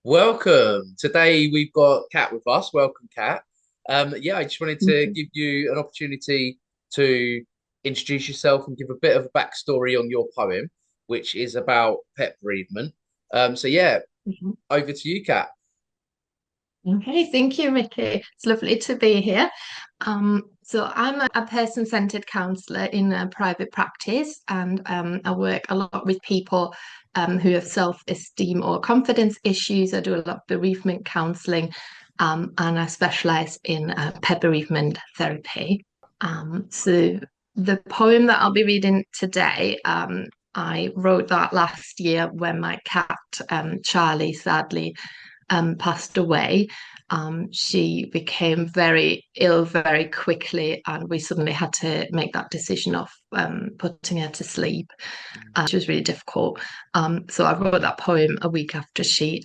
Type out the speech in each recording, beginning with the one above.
Welcome. Today we've got Kat with us. Welcome, Kat. I just wanted to Mhm. give you an opportunity to introduce yourself and give a bit of a backstory on your poem, which is about pet bereavement. Mhm. Over to you, Kat. Okay, thank you, Mickey. It's lovely to be here. So I'm a person-centered counsellor in a private practice, and I work a lot with people who have self-esteem or confidence issues. I do a lot of bereavement counselling, and I specialise in pet bereavement therapy. So the poem that I'll be reading today, I wrote that last year when my cat, Charlie, sadly passed away. She became very ill very quickly, and we suddenly had to make that decision of putting her to sleep. She was really difficult. So I wrote that poem a week after she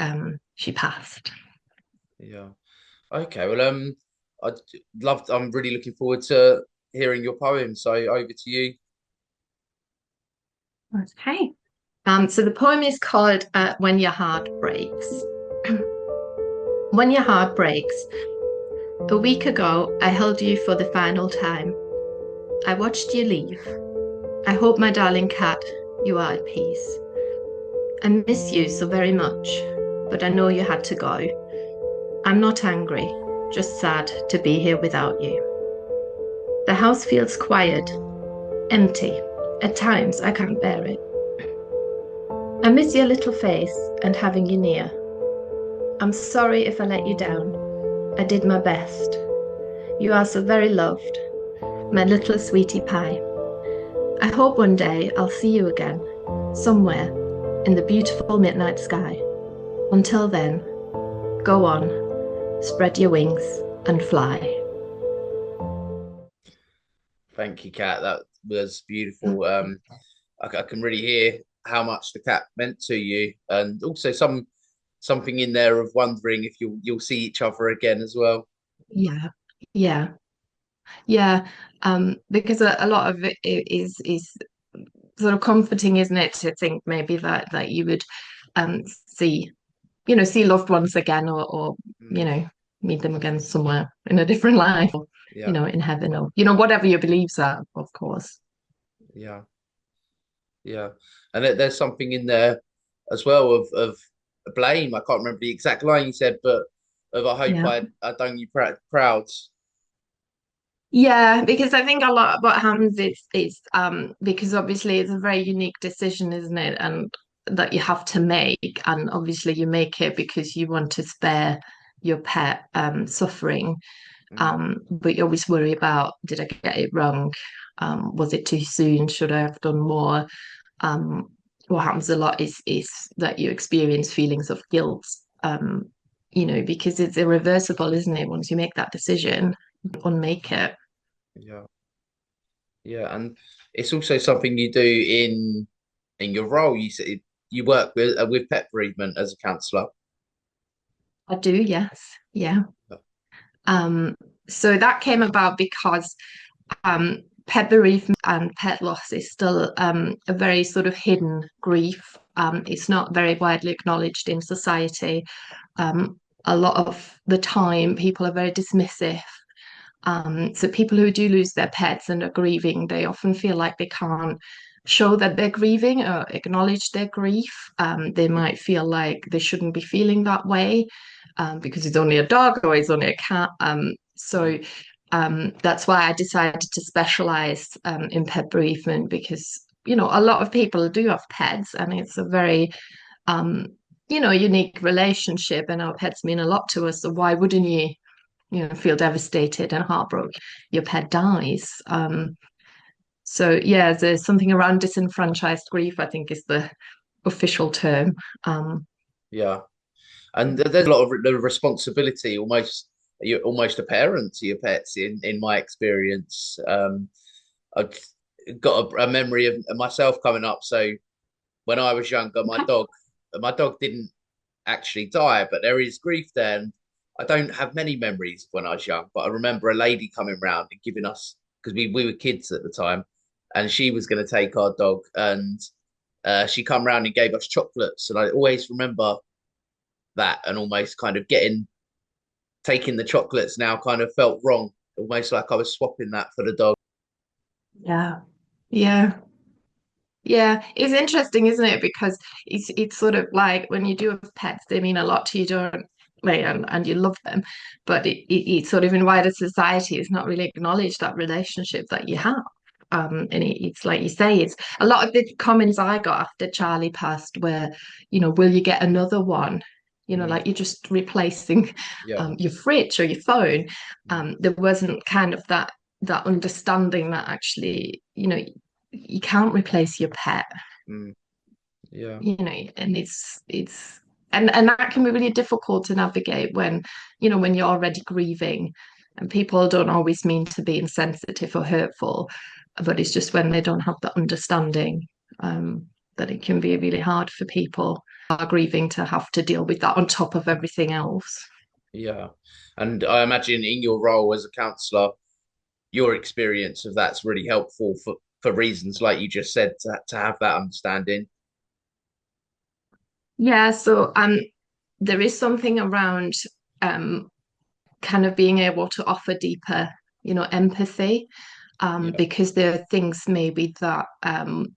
passed. Yeah. Okay. I'd I'm really looking forward to hearing your poem. So over to you. Okay. So the poem is called "When Your Heart Breaks." When your heart breaks. A week ago, I held you for the final time. I watched you leave. I hope, my darling cat, you are at peace. I miss you so very much, but I know you had to go. I'm not angry, just sad to be here without you. The house feels quiet, empty. At times, I can't bear it. I miss your little face and having you near. I'm sorry if I let you down. I did my best. You are so very loved, my little sweetie pie. I hope one day I'll see you again, somewhere in the beautiful midnight sky. Until then, go on, spread your wings and fly. Thank you, Kat. That was beautiful. I can really hear how much the cat meant to you, and also something in there of wondering if you'll see each other again as well. Yeah, yeah, yeah. Because a lot of it is sort of comforting, isn't it, to think maybe that you would see, see loved ones again, or you Mm, know, meet them again somewhere in a different life, or yeah, in heaven, or whatever your beliefs are, of course. yeah, yeah. And there's something in there as well of blame. I can't remember the exact line you said, but of I hope Yeah. I done you proud. Yeah, because I think a lot of what happens is because obviously it's a very unique decision, isn't it? And that you have to make, and obviously you make it because you want to spare your pet suffering. Mm, But you always worry about, did I get it wrong? Was it too soon? Should I have done more? Um, what happens a lot is that you experience feelings of guilt. Because it's irreversible, isn't it? Once you make that decision, you unmake it. yeah, yeah, and it's also something you do in your role. You said you work with pet bereavement as a counsellor. I do, yes. Yeah. Um, so that came about because pet bereavement and pet loss is still a very sort of hidden grief. It's not very widely acknowledged in society. A lot of the time, people are very dismissive. So people who do lose their pets and are grieving, they often feel like they can't show that they're grieving or acknowledge their grief. They might feel like they shouldn't be feeling that way because it's only a dog or it's only a cat. That's why I decided to specialize in pet bereavement because, a lot of people do have pets and it's a very, um, unique relationship and our pets mean a lot to us. So why wouldn't you feel devastated and heartbroken? Your pet dies. So yeah, there's something around disenfranchised grief, I think is the official term. Um, Yeah. And there's a lot of the responsibility, almost you're almost a parent to your pets in my experience. I've got a memory of myself coming up. So when I was younger, my dog didn't actually die, but there is grief there. And I don't have many memories when I was young, but I remember a lady coming round and giving us, because we were kids at the time, and she was going to take our dog, and she come round and gave us chocolates, and I always remember that, and almost kind of getting taking the chocolates now kind of felt wrong, almost like I was swapping that for the dog. Yeah. Yeah. Yeah, it's interesting, isn't it? Because it's sort of like when you do have pets, they mean a lot to you, don't they? And you love them, but it sort of in wider society is not really acknowledged that relationship that you have. And it's like you say, it's a lot of the comments I got after Charlie passed were, will you get another one? Mm, Like you're just replacing yeah. your fridge or your phone. Mm, There wasn't kind of that understanding that actually, you can't replace your pet, mm, yeah. and and that can be really difficult to navigate when you're already grieving, and people don't always mean to be insensitive or hurtful, but it's just when they don't have the understanding, that it can be really hard for people who are grieving to have to deal with that on top of everything else. Yeah. And I imagine in your role as a counsellor, your experience of that's really helpful for reasons like you just said, to have that understanding. Yeah, so there is something around um kind of being able to offer deeper, empathy, Yeah. because there are things maybe that,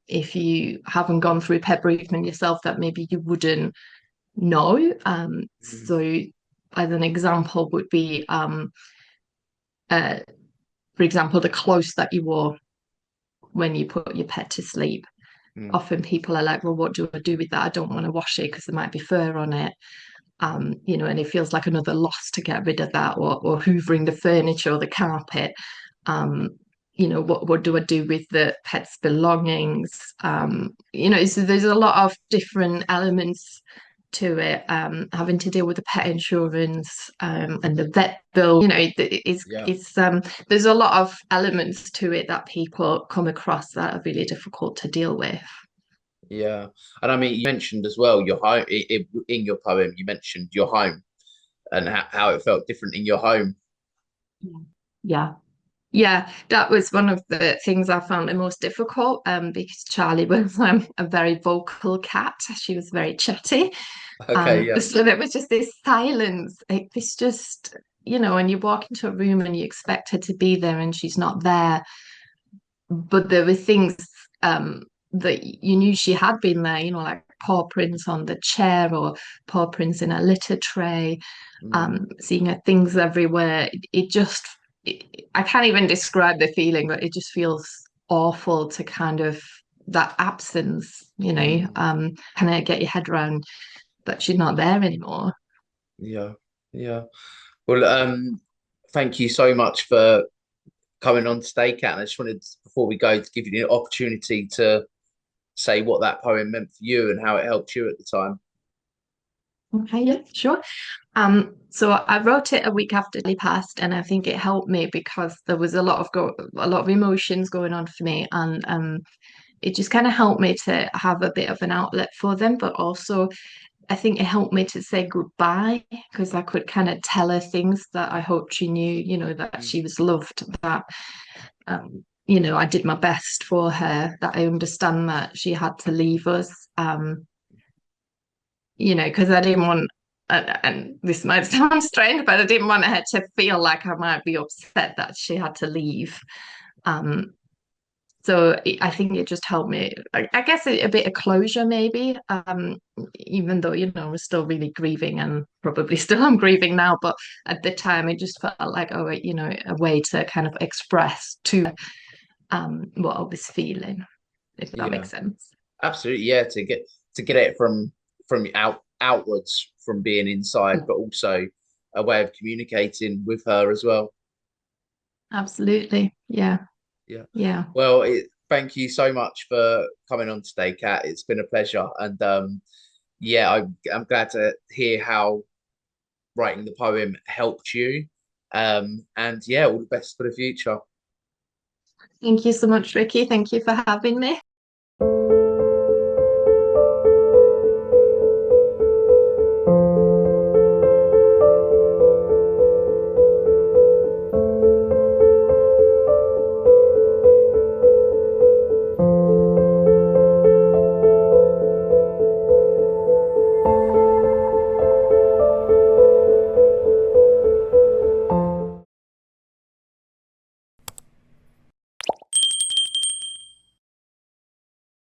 if you haven't gone through pet bereavement yourself, that maybe you wouldn't know. Mm, So, as an example, would be, uh, for example, the clothes that you wore when you put your pet to sleep. mm, Often people are like, well, what do I do with that? I don't want to wash it because there might be fur on it. And it feels like another loss to get rid of that, or hoovering the furniture or the carpet. Um, what do I do with the pet's belongings? So there's a lot of different elements to it, having to deal with the pet insurance, and the vet bill. yeah. There's a lot of elements to it that people come across that are really difficult to deal with. Yeah. And I mean, you mentioned as well your home in your poem, you mentioned your home and how it felt different in your home. Yeah. Yeah, that was one of the things I found the most difficult, because Charlie was a very vocal cat. She was very chatty. Okay, yeah. So there was just this silence. It's just, when you walk into a room and you expect her to be there and she's not there, but there were things, that you knew she had been there, like paw prints on the chair or paw prints in a litter tray, Mm, seeing her things everywhere. I can't even describe the feeling, but it just feels awful to kind of that absence, mm, kind of get your head around that she's not there anymore. yeah. Yeah. Well, thank you so much for coming on today, Kat. And I just wanted, before we go, to give you the opportunity to say what that poem meant for you and how it helped you at the time. Okay, yeah, sure. So I wrote it a week after he passed, and I think it helped me because there was a lot of emotions going on for me, and it just kind of helped me to have a bit of an outlet for them, but also I think it helped me to say goodbye because I could kind of tell her things that I hoped she knew, that Mm, she was loved, that I did my best for her, that I understand that she had to leave us. Because I didn't want, and this might sound strange, but I didn't want her to feel like I might be upset that she had to leave. Um, I think it just helped me, I guess, a bit of closure, maybe. Even though, we're still really grieving and probably still am grieving now, but at the time it just felt like, oh, a way to kind of express to what I was feeling, if that yeah, makes sense. absolutely. Yeah, to get it from outwards from being inside, but also a way of communicating with her as well. Absolutely. Yeah. Yeah. Yeah. Well, thank you so much for coming on today, Kat. It's been a pleasure, and yeah, I'm glad to hear how writing the poem helped you. And yeah, all the best for the future. Thank you so much, Ricky. Thank you for having me.